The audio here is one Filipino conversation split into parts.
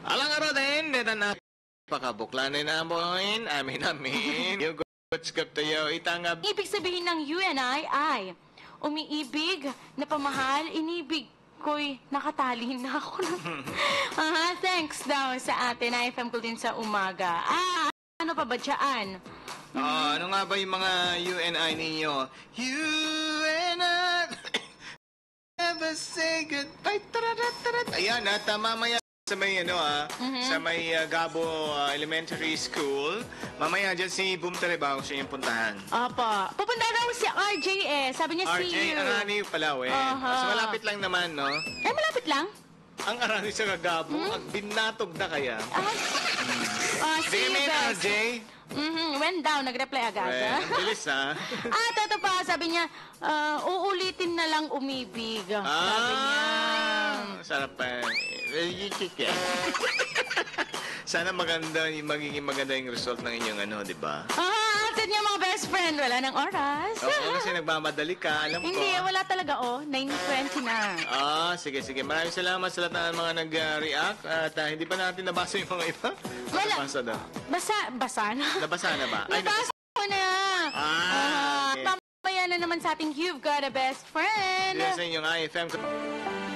Alang araw din, dito na pakabuklanin namin, amin. Yung gutskap tayo, itangab. Ibig sabihin ng UNI ay, umiibig, napamahal, inibig ko'y nakatali na ako. Thanks daw sa atin, iFM ko din sa umaga. Ano pa ba dyan? Ano nga ba yung mga UNI ninyo? UNI, never say goodbye. Ayan, tama maya. Sa may sa may Gabo Elementary School. Mamaya dyan si Boom Talibaw siya yung puntahan. Apa. Pupunta daw si RJ Sabi niya RJ, see you. Arani pala Mas malapit lang naman, no? Malapit lang? Ang Arani sa Gabo, binatog na kaya. See you guys. RJ? When down, nag-reply agad. Ang bilis, ha? Ito pa, sabi niya, uulitin na lang umibig. Sabi niya. Sarap pa. Sana magiging maganda yung result ng inyong di ba? Atid niya mga best friend, wala ng oras. Oo, kasi nagmamadali ka, alam ko. Hindi, wala talaga, 9:20 na. Sige. Maraming salamat sa lahat ng mga nag-react. At hindi pa natin nabasa yung mga iba. Wala. Nabasa na. Basa na. Nabasa na ba? Nabasa ko na. Okay. Mamaya na naman sa ating You've Got a Best Friend. Yes, sa inyong iFM.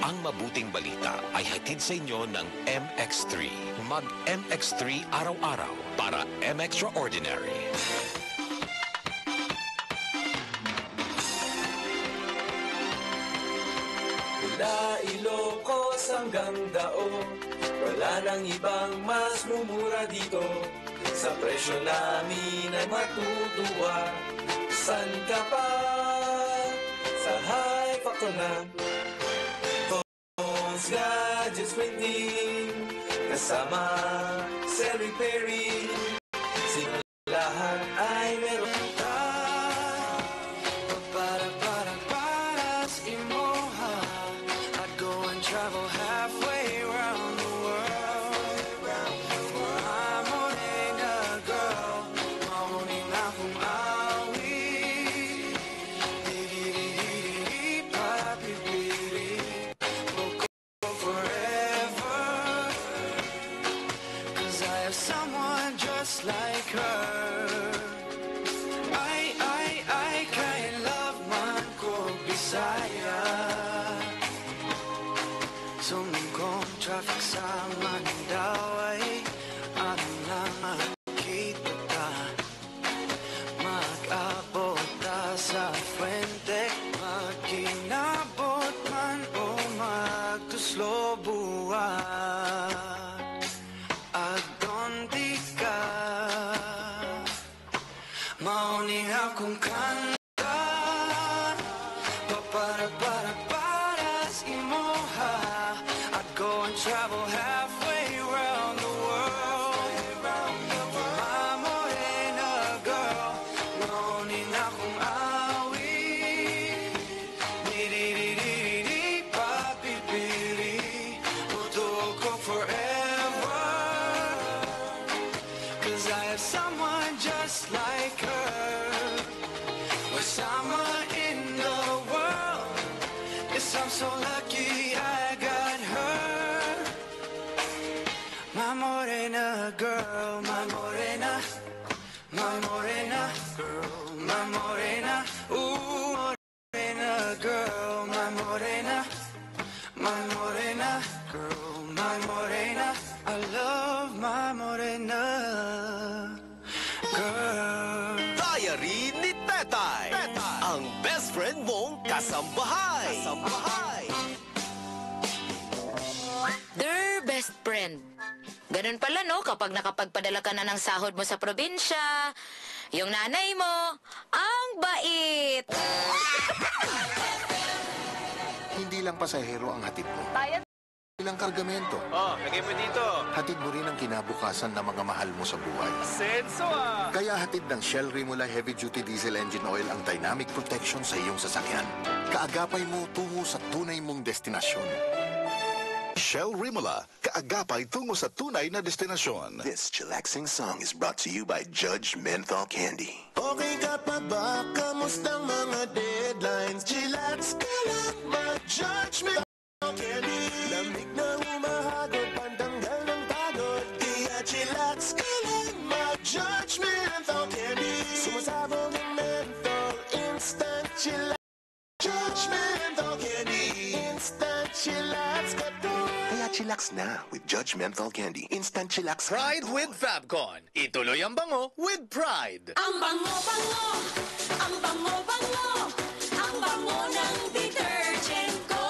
Ang mabuting balita ay hatid sa inyo ng MX3. Mag-MX3 araw-araw para M-Extraordinary. Mula Ilocos hanggang Daog, wala nang ibang mas mumura dito. Sa presyo namin ay matutuwa. San ka pa? Sa high factor na phones, gadgets, printing, kasama sa repairing. Sino lahat ay meron ka. Para sa imoha, I'd go and travel halfway around the world. I'm wanting a girl, maunin akong awi. Papipili, go forever. 'Cause I have someone just like her. I can't love man ko Bisaya. Sumungkong traffic sa Mandaw ay ano lang makita ka. Mag-abot ka sa Fuente, magkinabot man o magtuslo buwan. Agdonti ka, mauning akong kanta. Para sa imoha, I'd go and travel halfway around the world. My morena girl, mauning akong awi. Di papipili, puto ko forever. 'Cause I have someone just like her. We're summer in the world. Yes, I'm so lucky I got her. My morena girl, my morena girl, my morena. Ooh, morena girl, my morena girl, my morena. I love my morena girl. Diary ni Tetay. Ang best friend mong kasambahay. Their best friend. Ganun pala, no? Kapag nakapagpadala ka na ng sahod mo sa probinsya, yung nanay mo, ang bait. Hindi lang pasahero ang hatid mo. Ilang kargamento. Lagay mo dito. Hatid mo rin ang kinabukasan ng mga mahal mo sa buhay. Senso, Kaya hatid ng Shell Rimula Heavy Duty Diesel Engine Oil ang dynamic protection sa iyong sasakyan. Kaagapay mo tungo sa tunay mong destinasyon. Shell Rimula, kaagapay tungo sa tunay na destinasyon. This chillaxing song is brought to you by Judge Menthol Candy. Okay ka pa ba? Kamustang mga deadlines? Chillax ka lang, mag-Judge Menthol Candy. Lamig na humahagod, pantanggal ng pagod. Chillax na with Judge Menthol Candy. Instant chillax. Pride with Fabcon. Ituloy ang bango with pride. Ang bango-bango, ang bango-bango, ang bango ng detergent ko.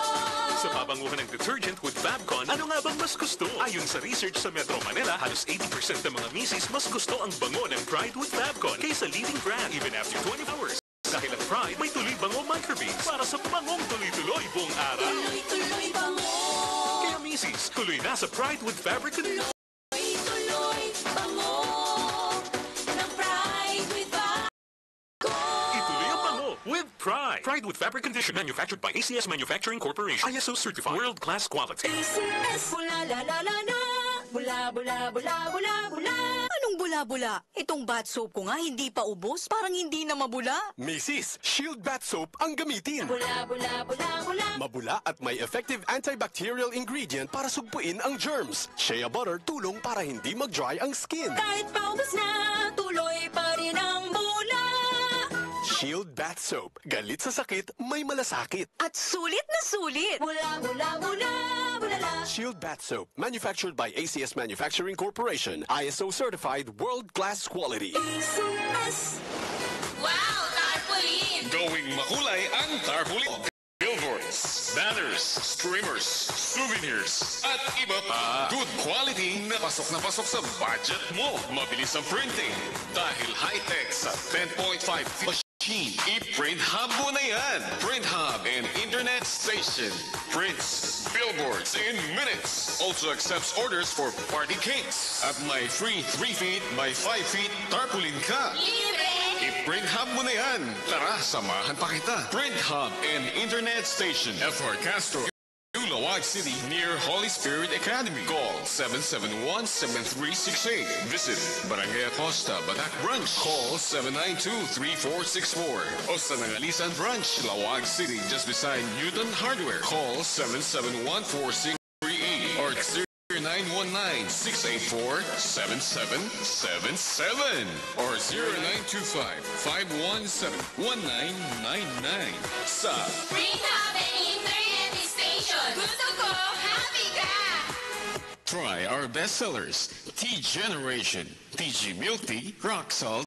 Sa pabanguhan ng detergent with Fabcon, ano nga bang mas gusto? Ayon sa research sa Metro Manila, halos 80% ng mga misis mas gusto ang bango ng Pride with Fabcon kaysa leading brand even after 20 hours. Dahil ang Pride may tuloy bango microbeads para sa bangong tuloy-tuloy buong araw. Tuloy-tuloy bango. Kaya misis, tuloy na sa Pride with Fabric Conditioner. Tuloy bango ng Pride with Fabcon. Ituloy ang bango with Pride. Pride with Fabric Conditioner, manufactured by ACS Manufacturing Corporation. ISO certified, world-class quality. ACS, bula la la la la, bula bula bula bula bula. Anong bula-bula? Itong bath soap ko nga hindi pa ubos, parang hindi na mabula. Mrs. Shield Bath Soap ang gamitin. Bula bula bula bula. Mabula at may effective antibacterial ingredient para sugpuin ang germs. Shea butter tulong para hindi mag-dry ang skin. Kahit paubos na, tuloy pa rin ang bula. Shield Bath Soap. Galit sa sakit, may malasakit. At sulit na sulit. Bula bula bula bula la. Shield Bath Soap. Manufactured by ACS Manufacturing Corporation. ISO certified, world-class quality. ACS. Wow, tarpaulin! Gawing makulay ang tarpaulin. Billboards, banners, streamers, souvenirs, at iba pa. Good quality na pasok sa budget mo. Mabilis ang printing. Dahil high-tech sa 10.5 machine. I-print hub mo na yan. Print hub and internet station. Prints, billboards in minutes. Also accepts orders for party cakes. At may free 3 feet by 5 feet tarpaulin ka. Libre! I-print hub mo na yan. Tara, samahan pa kita. Print hub and internet station. FR Castro, Laoag City, near Holy Spirit Academy. Call 771-7368. Visit Barangay Acosta, Batak Branch. Call 792-3464. O sa Nangalisan Branch, Laoag City, just beside Newton Hardware. Call 771-4638 or 0919-684-7777 or 0925-517-1999. Sa Bring up an internet station. Gusto ko, happy ka! Try our bestsellers, Tea Generation, TG Milk Tea, Rock Salt,